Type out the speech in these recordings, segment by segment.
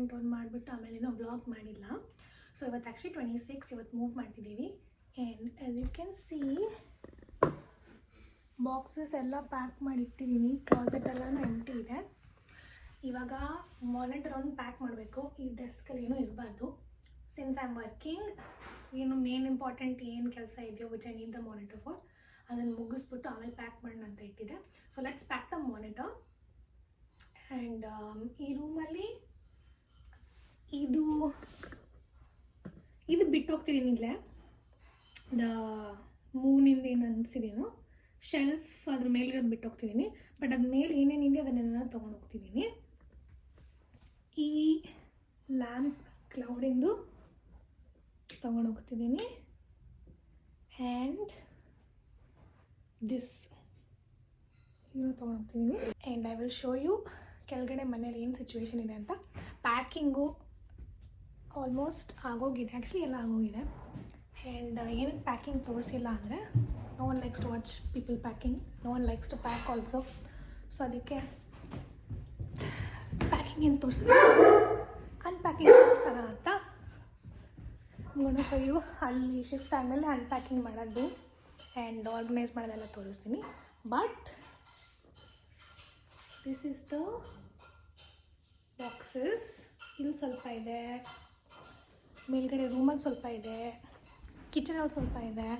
Point on ಮಾಡಿಬಿಟ್ಟು ಆಮೇಲೆ ಏನೋ ವ್ಲಾಗ್ ಮಾಡಿಲ್ಲ. ಸೊ ಇವತ್ತು ಆ್ಯಕ್ಚುಲಿ 26 ಇವತ್ತು ಮೂವ್ ಮಾಡ್ತಿದ್ದೀವಿ. And as you can see boxes ಎಲ್ಲ ಪ್ಯಾಕ್ ಮಾಡಿ ಇಟ್ಟಿದ್ದೀನಿ. ಕ್ಲಾಸೆಟ್ ಎಲ್ಲನೂ ಎಂಟಿ ಇದೆ. ಇವಾಗ ಮಾನಿಟರ್ ಒಂದು ಪ್ಯಾಕ್ ಮಾಡಬೇಕು. ಈ ಡೆಸ್ಕಲ್ಲಿ ಏನೂ ಇರಬಾರ್ದು. ಸಿನ್ಸ್ ಐ ಆಮ್ ವರ್ಕಿಂಗ್, ಏನು ಮೇನ್ ಇಂಪಾರ್ಟೆಂಟ್ ಏನು ಕೆಲಸ ಇದೆಯೋ which I need the monitor for, ಅದನ್ನು ಮುಗಿಸ್ಬಿಟ್ಟು ಆಮೇಲೆ ಪ್ಯಾಕ್ ಮಾಡೋಣ ಅಂತ ಇಟ್ಟಿದೆ. So let's pack the monitor. And ಈ ರೂಮಲ್ಲಿ ಇದು ಬಿಟ್ಟು ಹೋಗ್ತಿದ್ದೀನಿ. ಇಲ್ಲೇ ದ ಮೂನಿಂದ ಏನು ಅನಿಸಿದೇನೋ ಶೆಲ್ಫ್ ಅದ್ರ ಮೇಲಿರೋದು ಬಿಟ್ಟು ಹೋಗ್ತಿದ್ದೀನಿ. ಬಟ್ ಅದ್ರ ಮೇಲೆ ಏನೇನಿದೆ ಅದನ್ನೆಲ್ಲ ತೊಗೊಂಡು ಹೋಗ್ತಿದ್ದೀನಿ. ಈ ಲ್ಯಾಂಪ್ ಕ್ಲೌಡಿಂದು ತೊಗೊಂಡು ಹೋಗ್ತಿದ್ದೀನಿ. ಆ್ಯಂಡ್ ದಿಸ್ ಇದನ್ನು ತೊಗೊಂಡು ಹೋಗ್ತಿದ್ದೀನಿ. And I will show you ಕೆಳಗಡೆ ಮನೇಲಿ ಏನು ಸಿಚುವೇಶನ್ ಇದೆ ಅಂತ. ಪ್ಯಾಕಿಂಗು ಆಲ್ಮೋಸ್ಟ್ ಆಗೋಗಿದೆ, ಆ್ಯಕ್ಚುಲಿ ಎಲ್ಲ ಆಗೋಗಿದೆ. ಆ್ಯಂಡ್ ಏನಕ್ಕೆ ಪ್ಯಾಕಿಂಗ್ ತೋರಿಸಿಲ್ಲ ಅಂದರೆ no one likes to watch people packing, no one likes to pack also. So ಅದಕ್ಕೆ ಪ್ಯಾಕಿಂಗ್ ಏನು ತೋರಿಸಲ್ಲ, ಅನ್ಪ್ಯಾಕಿಂಗ್ ತೋರಿಸೋಣ ಅಂತ. ಸೊ ಇವು ಅಲ್ಲಿ ಶಿಫ್ಟ್ ಆದಮೇಲೆ ಅನ್ಪ್ಯಾಕಿಂಗ್ ಮಾಡೋದು ಆ್ಯಂಡ್ ಆರ್ಗನೈಸ್ ಮಾಡೋದೆಲ್ಲ ತೋರಿಸ್ತೀನಿ. But this is the boxes. ಇಲ್ಲಿ ಸ್ವಲ್ಪ ಇದೆ, ಮೇಲ್ಗಡೆ ರೂಮಲ್ಲಿ ಸ್ವಲ್ಪ ಇದೆ, ಕಿಚನಲ್ಲಿ ಸ್ವಲ್ಪ ಇದೆ.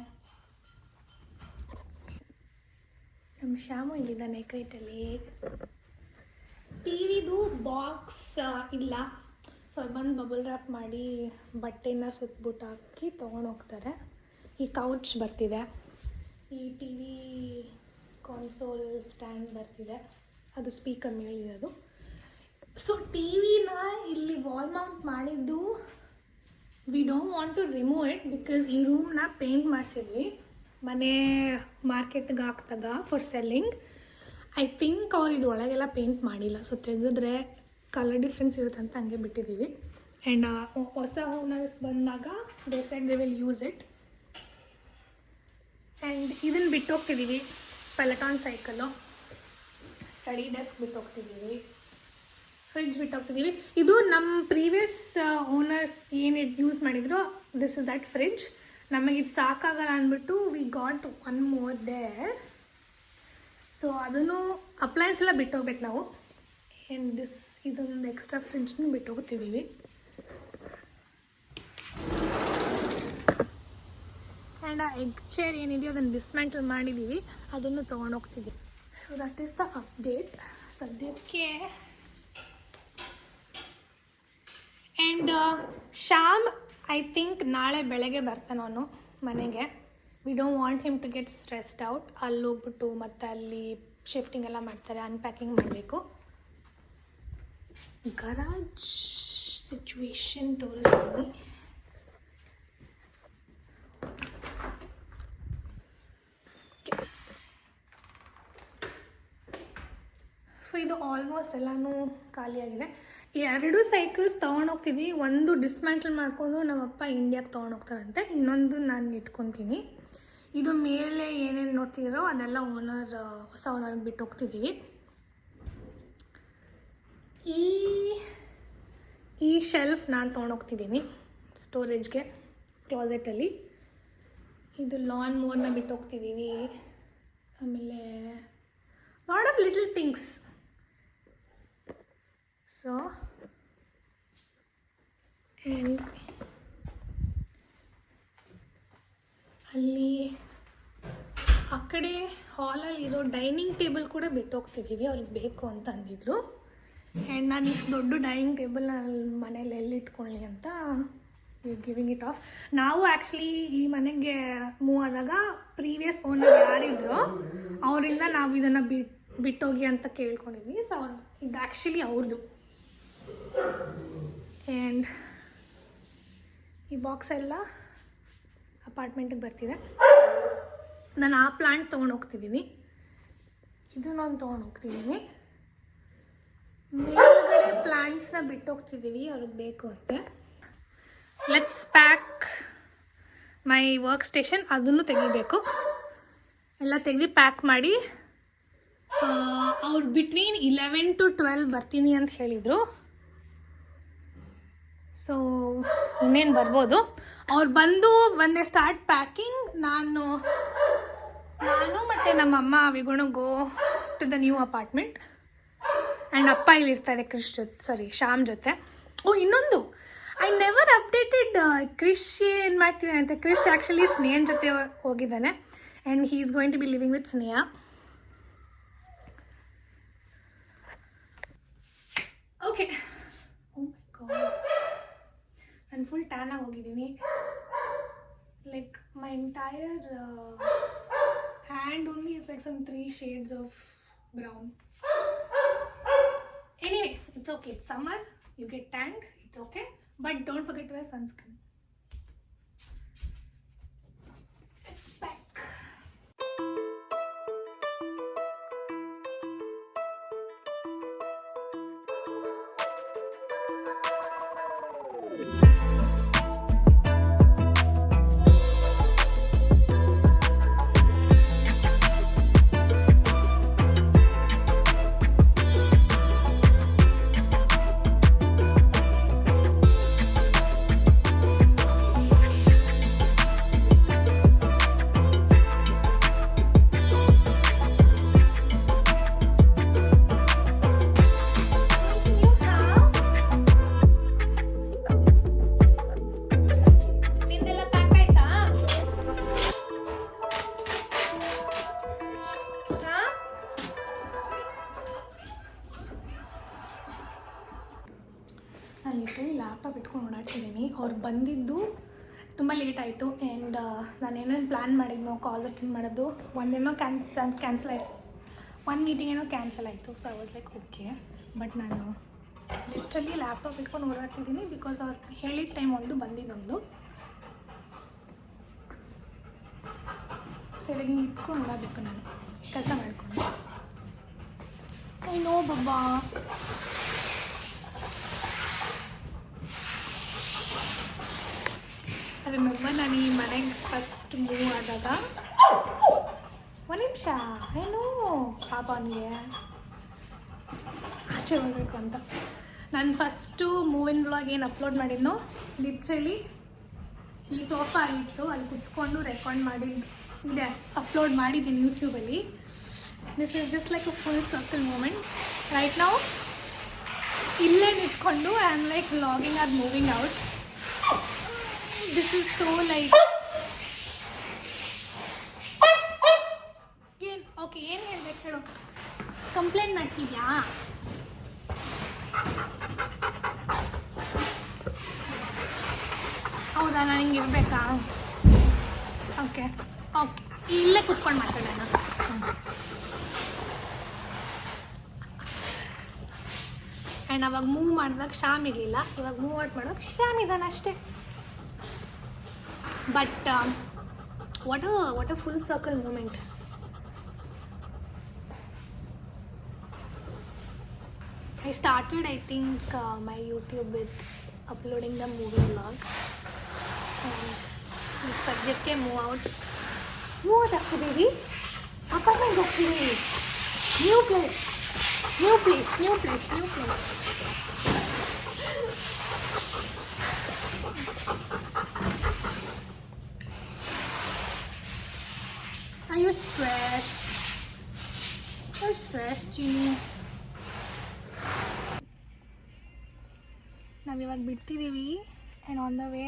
ನಮ್ಮ ಶ್ಯಾಮು ಇಲ್ಲಿದ್ದಾನೆ ಕ್ರೇಟಲ್ಲಿ. ಟಿ ವಿದು ಬಾಕ್ಸ್ ಇಲ್ಲ, ಸೊ ಬಂದು ಬಬಲ್ ರ್ಯಾಪ್ ಮಾಡಿ ಬಟ್ಟೆನ ಸುತ್ತಬಿಟ್ಟು ಹಾಕಿ ತೊಗೊಂಡು ಹೋಗ್ತಾರೆ. ಈ ಕೌಚ್ ಬರ್ತಿದೆ, ಈ ಟಿ ವಿ ಕಾನ್ಸೋಲ್ ಸ್ಟ್ಯಾಂಡ್ ಬರ್ತಿದೆ, ಅದು ಸ್ಪೀಕರ್ ಮೇಲಿರೋದು. ಸೊ ಟಿ ವಿನ ಇಲ್ಲಿ ವಾಲ್ ಮೌಂಟ್ ಮಾಡಿದ್ದು we don't want to remove it because ಈ ರೂಮ್ನ ಪೇಂಟ್ ಮಾಡಿಸಿದ್ವಿ ಮನೆ ಮಾರ್ಕೆಟ್ಗೆ ಹಾಕಿದಾಗ ಫಾರ್ ಸೆಲ್ಲಿಂಗ್. ಐ ಥಿಂಕ್ ಅವ್ರು ಇದು ಒಳಗೆಲ್ಲ ಪೇಂಟ್ ಮಾಡಿಲ್ಲ. ಸೊ ತೆಗೆದ್ರೆ ಕಲರ್ ಡಿಫ್ರೆನ್ಸ್ ಇರುತ್ತೆ ಅಂತ ಹಂಗೆ ಬಿಟ್ಟಿದ್ದೀವಿ. ಆ್ಯಂಡ್ ಹೊಸ ಓನರ್ಸ್ ಬಂದಾಗ they said they will use it. And ಇದನ್ನು ಬಿಟ್ಟು ಹೋಗ್ತಿದ್ದೀವಿ, ಪೆಲಟಾನ್ ಸೈಕಲ್ಲು. ಸ್ಟಡಿ ಡೆಸ್ಕ್ ಬಿಟ್ಟು ಹೋಗ್ತಿದ್ದೀವಿ, ಫ್ರಿಡ್ಜ್ ಬಿಟ್ಟು ಹೋಗ್ತಿದ್ದೀವಿ. ಇದು ನಮ್ಮ ಪ್ರೀವಿಯಸ್ ಓನರ್ಸ್ ಏನು ಯೂಸ್ ಮಾಡಿದ್ರು, ದಿಸ್ ಇಸ್ ದಟ್ ಫ್ರಿಡ್ಜ್. ನಮಗಿದು ಸಾಕಾಗಲ್ಲ ಅಂದ್ಬಿಟ್ಟು we got one more there. So ಅದನ್ನು ಅಪ್ಲಯನ್ಸ್ ಎಲ್ಲ ಬಿಟ್ಟು ಹೋಗ್ಬೇಕು ನಾವು. ಆ್ಯಂಡ್ ಇದೊಂದು ಎಕ್ಸ್ಟ್ರಾ ಫ್ರಿಡ್ಜ್ನೂ ಬಿಟ್ಟು ಹೋಗ್ತಿದ್ದೀವಿ. ಆ್ಯಂಡ್ ಆ ಎಗ್ ಚೇರ್ ಏನಿದೆಯೋ ಅದನ್ನು ಡಿಸ್ಮ್ಯಾಂಟಲ್ ಮಾಡಿದ್ದೀವಿ, ಅದನ್ನು ತೊಗೊಂಡು ಹೋಗ್ತಿದ್ದೀವಿ. So that is the update ಸದ್ಯಕ್ಕೆ. ಆ್ಯಂಡ್ ಶ್ಯಾಮ್ ಐ ಥಿಂಕ್ ನಾಳೆ ಬೆಳಗ್ಗೆ ಬರ್ತಾನೆ ಅವನು ಮನೆಗೆ. We don't want him to get stressed out. ಅಲ್ಲಿ ಹೋಗ್ಬಿಟ್ಟು ಮತ್ತೆ ಅಲ್ಲಿ ಶಿಫ್ಟಿಂಗ್ ಎಲ್ಲ ಮಾಡ್ತಾರೆ, ಅನ್ಪ್ಯಾಕಿಂಗ್ ಮಾಡಬೇಕು. ಗರಾಜ್ ಸಿಚುವೇಶನ್ ತೋರಿಸ್ತೀನಿ. ಸೊ ಇದು ಆಲ್ಮೋಸ್ಟ್ ಎಲ್ಲನೂ ಖಾಲಿಯಾಗಿದೆ. ಈ 2 ಸೈಕಲ್ಸ್ ತೊಗೊಂಡೋಗ್ತೀವಿ. ಒಂದು ಡಿಸ್ಮ್ಯಾಂಟಲ್ ಮಾಡಿಕೊಂಡು ನಮ್ಮಪ್ಪ ಇಂಡಿಯಾಗೆ ತೊಗೊಂಡೋಗ್ತಾರಂತೆ, ಇನ್ನೊಂದು ನಾನು ಇಟ್ಕೊತೀನಿ. ಇದು ಮೇಲೆ ಏನೇನು ನೋಡ್ತಿದ್ದೀರೋ ಅದೆಲ್ಲ ಹೊಸ ಓನರ್ಗೆ ಬಿಟ್ಟು ಹೋಗ್ತಿದ್ದೀವಿ. ಈ ಶೆಲ್ಫ್ ನಾನು ತೊಗೊಂಡೋಗ್ತಿದ್ದೀನಿ ಸ್ಟೋರೇಜ್ಗೆ ಕ್ಲಾಸೆಟಲ್ಲಿ. ಇದು ಲಾನ್ ಮೋರ್ನ ಬಿಟ್ಟು ಹೋಗ್ತಿದ್ದೀವಿ. ಆಮೇಲೆ lot of little things. So and ಅಲ್ಲಿ ಆ ಕಡೆ ಹಾಲಲ್ಲಿರೋ ಡೈನಿಂಗ್ ಟೇಬಲ್ ಕೂಡ ಬಿಟ್ಟು ಹೋಗ್ತಿದ್ದೀವಿ, ಅವ್ರಿಗೆ ಬೇಕು ಅಂತ ಅಂದಿದ್ರು. ಆ್ಯಂಡ್ ನಾನು ಇಷ್ಟು ದೊಡ್ಡ ಡೈನಿಂಗ್ ಟೇಬಲ್ನ ಮನೇಲಿ ಎಲ್ಲಿ ಇಟ್ಕೊಳ್ಳಿ ಅಂತ ಗಿವಿಂಗ್ ಇಟ್ ಆಫ್. ನಾವು ಆ್ಯಕ್ಚುಲಿ ಈ ಮನೆಗೆ ಮೂವ್ ಆದಾಗ ಪ್ರೀವಿಯಸ್ ಓನರ್ ಯಾರಿದ್ರೋ ಅವರಿಂದ ನಾವು ಇದನ್ನು ಬಿಟ್ಟೋಗಿ ಅಂತ ಕೇಳ್ಕೊಂಡಿದ್ವಿ. ಸೊ ಇದು ಆ್ಯಕ್ಚುಲಿ ಅವ್ರದ್ದು. ಆ್ಯಂಡ್ ಈ ಬಾಕ್ಸ್ ಎಲ್ಲ ಅಪಾರ್ಟ್ಮೆಂಟಿಗೆ ಬರ್ತಿದೆ. ನಾನು ಆ ಪ್ಲಾಂಟ್ ತೊಗೊಂಡು ಹೋಗ್ತಿದ್ದೀನಿ, ಇದು ನಾನು ತೊಗೊಂಡು ಹೋಗ್ತಿದ್ದೀನಿ. ಮೇಲ್ಗಡೆ ಪ್ಲಾಂಟ್ಸ್ನ ಬಿಟ್ಟು ಹೋಗ್ತಿದ್ದೀವಿ, ಅವ್ರಿಗೆ ಬೇಕು ಅಂತೆ. Let's pack my work station. ಅದನ್ನು ತೆಗಿಬೇಕು, ಎಲ್ಲ ತೆಗೆದು ಪ್ಯಾಕ್ ಮಾಡಿ. ಅವ್ರು ಬಿಟ್ವೀನ್ 11 to 12 ಬರ್ತೀನಿ ಅಂತ ಹೇಳಿದರು. ಸೊ ಇನ್ನೇನು ಬರ್ಬೋದು. ಅವ್ರು ಬಂದು ಒಂದೇ ಸ್ಟಾರ್ಟ್ ಪ್ಯಾಕಿಂಗ್. ನಾನು ಮತ್ತು ನಮ್ಮಮ್ಮ ವಿಗುಣ go to the new apartment. And ಅಪ್ಪ ಇಲ್ಲಿರ್ತಾರೆ ಶ್ಯಾಮ್ ಜೊತೆ. ಇನ್ನೊಂದು ಐ ನೆವರ್ ಅಪ್ಡೇಟೆಡ್ ಕ್ರಿಶ್ ಏನು ಮಾಡ್ತಿದ್ದಾನೆ ಅಂತ. ಕ್ರಿಶ್ ಆ್ಯಕ್ಚುಲಿ ಸ್ನೇಹನ್ ಜೊತೆ ಹೋಗಿದ್ದಾನೆ and he is going to be living with Sneha. Okay, oh my god, ನಾನು ಫುಲ್ ಟ್ಯಾನ್ ಆಗಿ ಹೋಗಿದ್ದೀನಿ. Like my entire hand only is like some 3 shades of brown. Anyway, it's okay. It's summer. You get tanned. It's okay. But don't forget to wear sunscreen. It's back. ನಾನು literally laptop ಇಟ್ಕೊಂಡು ಓಡಾಡ್ತಿದ್ದೀನಿ. ಅವ್ರು ಬಂದಿದ್ದು ತುಂಬ late ಆಯಿತು. And ನಾನು ಏನೇನು plan ಮಾಡಿದ್ನೋ calls attend ಮಾಡೋದು ಒಂದೇನೋ ಕ್ಯಾನ್ಸಲ್ ಆಯಿತು. ಒಂದು ಮೀಟಿಂಗ್ ಏನೋ ಕ್ಯಾನ್ಸಲ್ ಆಯಿತು. So I was like okay. But ನಾನು ಲಿಟ್ರಲಿ ಲ್ಯಾಪ್ಟಾಪ್ ಇಟ್ಕೊಂಡು ಓಡಾಡ್ತಿದ್ದೀನಿ ಬಿಕಾಸ್ ಅವ್ರು ಹೇಳಿದ ಟೈಮ್ ಒಂದು ಬಂದಿದ್ದೊಂದು. ಸೊ ಇವಾಗ ನೀವು ಇಟ್ಕೊಂಡು ಓಡಾಡಬೇಕು ನಾನು ಕೆಲಸ ಮಾಡಿಕೊಂಡು. I know ಬಬ್ಬಾ. ರಿಮೆಂಬರ್ ನಾನು ಈ ಮನೆಗೆ ಫಸ್ಟ್ ಮೂವ್ ಆದಾಗ ಒಂದು ನಿಮಿಷ ಏನೋ ಪಾಪ ಅವನಿಗೆ ಆಚೆ ಹೋಗ್ಬೇಕು ಅಂತ ನಾನು ಫಸ್ಟು ಮೂವಿನ ಬ್ಲಾಗ್ ಏನು ಅಪ್ಲೋಡ್ ಮಾಡಿದ್ನೋ ಲಿಟ್ರಲಿ ಈ ಸೋಫಾ ಇತ್ತು, ಅಲ್ಲಿ ಕುತ್ಕೊಂಡು ರೆಕಾರ್ಡ್ ಮಾಡಿದ್ದು ಇದೆ, ಅಪ್ಲೋಡ್ ಮಾಡಿದ್ದೀನಿ ಯೂಟ್ಯೂಬಲ್ಲಿ. This is just like a full circle moment. Right ನಾವು ಇಲ್ಲೇ ನಿಂತ್ಕೊಂಡು I am like vlogging or moving out. This is so like ಏನು ಓಕೆ ಏನು ಹೇಳ್ಬೇಕು ಹೇಳು. ಕಂಪ್ಲೇಂಟ್ ಮಾಡ್ತಿದ್ಯಾ? ಹೌದಾ, ನಾನು ಹಿಂಗೆ ಇರಬೇಕಾ? ಓಕೆ ಓಕೆ, ಇಲ್ಲೇ ಕುತ್ಕೊಂಡು ಮಾತಾಡೋಣ. ಆ್ಯಂಡ್ ಅವಾಗ ಮೂವ್ ಮಾಡಿದಾಗ ಶ್ಯಾಮ್ ಇರಲಿಲ್ಲ, ಇವಾಗ ಮೂವ್ ಔಟ್ ಮಾಡೋಕೆ ಶ್ಯಾಮ್ ಇದ್ದಾನೆ ಅಷ್ಟೇ. But what a full circle moment. I started, I think, my YouTube with uploading the movie vlog. And ಸದ್ಯಕ್ಕೆ ಮೂವ್ ಔಟ್ ಆಗ್ತಿದ್ದೀವಿ. ಅಪಾರ್ಟ್ಮೆಂಟ್ ಹೋಗ್ತೀವಿ. New place. Are you stressed? You're stressed, Ginny. ನಾವಿವಾಗ ಬಿಡ್ತಿದ್ದೀವಿ and on the way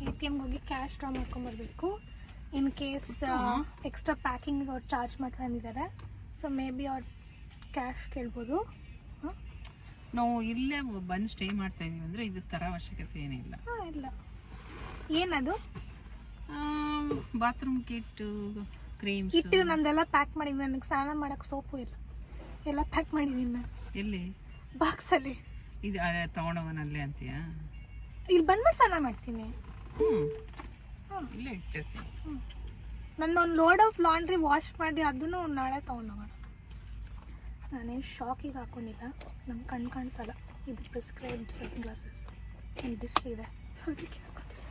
ATMಗೆ ಹೋಗಿ cash draw ಮಾಡ್ಕೊಂಬರ್ಬೇಕು. In case extra packing ಅವ್ರು charge ಮಾಡ್ಕೊಂಡಿದ್ದಾರೆ. ಸೊ ಮೇ ಬಿ ಅವ್ರು ಕ್ಯಾಶ್ ಕೇಳ್ಬೋದು. ನಾವು ಇಲ್ಲೇ ಬಂದು ಸ್ಟೇ ಮಾಡ್ತಾ ಇದೀವಿ ಅಂದರೆ ಇದು ಥರ ಅವಶ್ಯಕತೆ ಏನಿಲ್ಲ. ಇಲ್ಲ. ಏನದು? ಬಾತ್ರೂಮ್ ಕಿಟ್, ಕ್ರೀಮ್ಸ್ ಇಟ್ಟು ನಂದೆಲ್ಲ ಪ್ಯಾಕ್ ಮಾಡಿದ್ದೀನಿ. ನನಗೆ ಸ್ನಾನ ಮಾಡೋಕ್ಕೆ ಸೋಪು ಇಲ್ಲ, ಎಲ್ಲ ಪ್ಯಾಕ್ ಮಾಡಿದ್ದೀನಿ ನಾನು. ಎಲ್ಲಿ? ಬಾಕ್ಸಲ್ಲಿ. ಇದು ತೊಗೊಂಡೋಗೋನಲ್ಲೇ ಅಂತೀಯಾ? ಇಲ್ಲಿ ಬಂದ್ಬಿಟ್ಟು ಸ್ನಾನ ಮಾಡ್ತೀನಿ. ಇಲ್ಲೇ ಇಟ್ಟಿರ್ತೀನಿ. ನನ್ನೊಂದು ಲೋಡ್ ಆಫ್ ಲಾಂಡ್ರಿ ವಾಶ್ ಮಾಡಿ ಅದನ್ನು ನಾಳೆ ತೊಗೊಂಡೋಗೋಣ. ನಾನೇನು ಶಾಕಿಗೆ ಹಾಕೊಂಡಿಲ್ಲ, ನಮ್ಮ ಕಣ್ಣು ಕಾಣಿಸಲ್ಲ. ಇದು ಪ್ರಿಸ್ಕ್ರೈಬ್ಡ್ ಸನ್ ಗ್ಲಾಸಸ್. ಇಲ್ಲಿ ಬಿಸಿಲಿದೆ, ಸೊ ಅದಕ್ಕೆ ಹಾಕೊಂಡಿಲ್ಲ.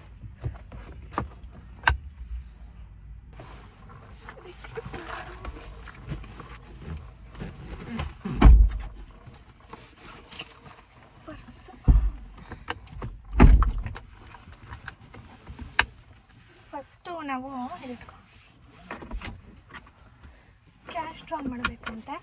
ಫಸ್ಟು ನಾವು ಕ್ಯಾಶ್ ಡ್ರಾ ಮಾಡಬೇಕಂತೆ.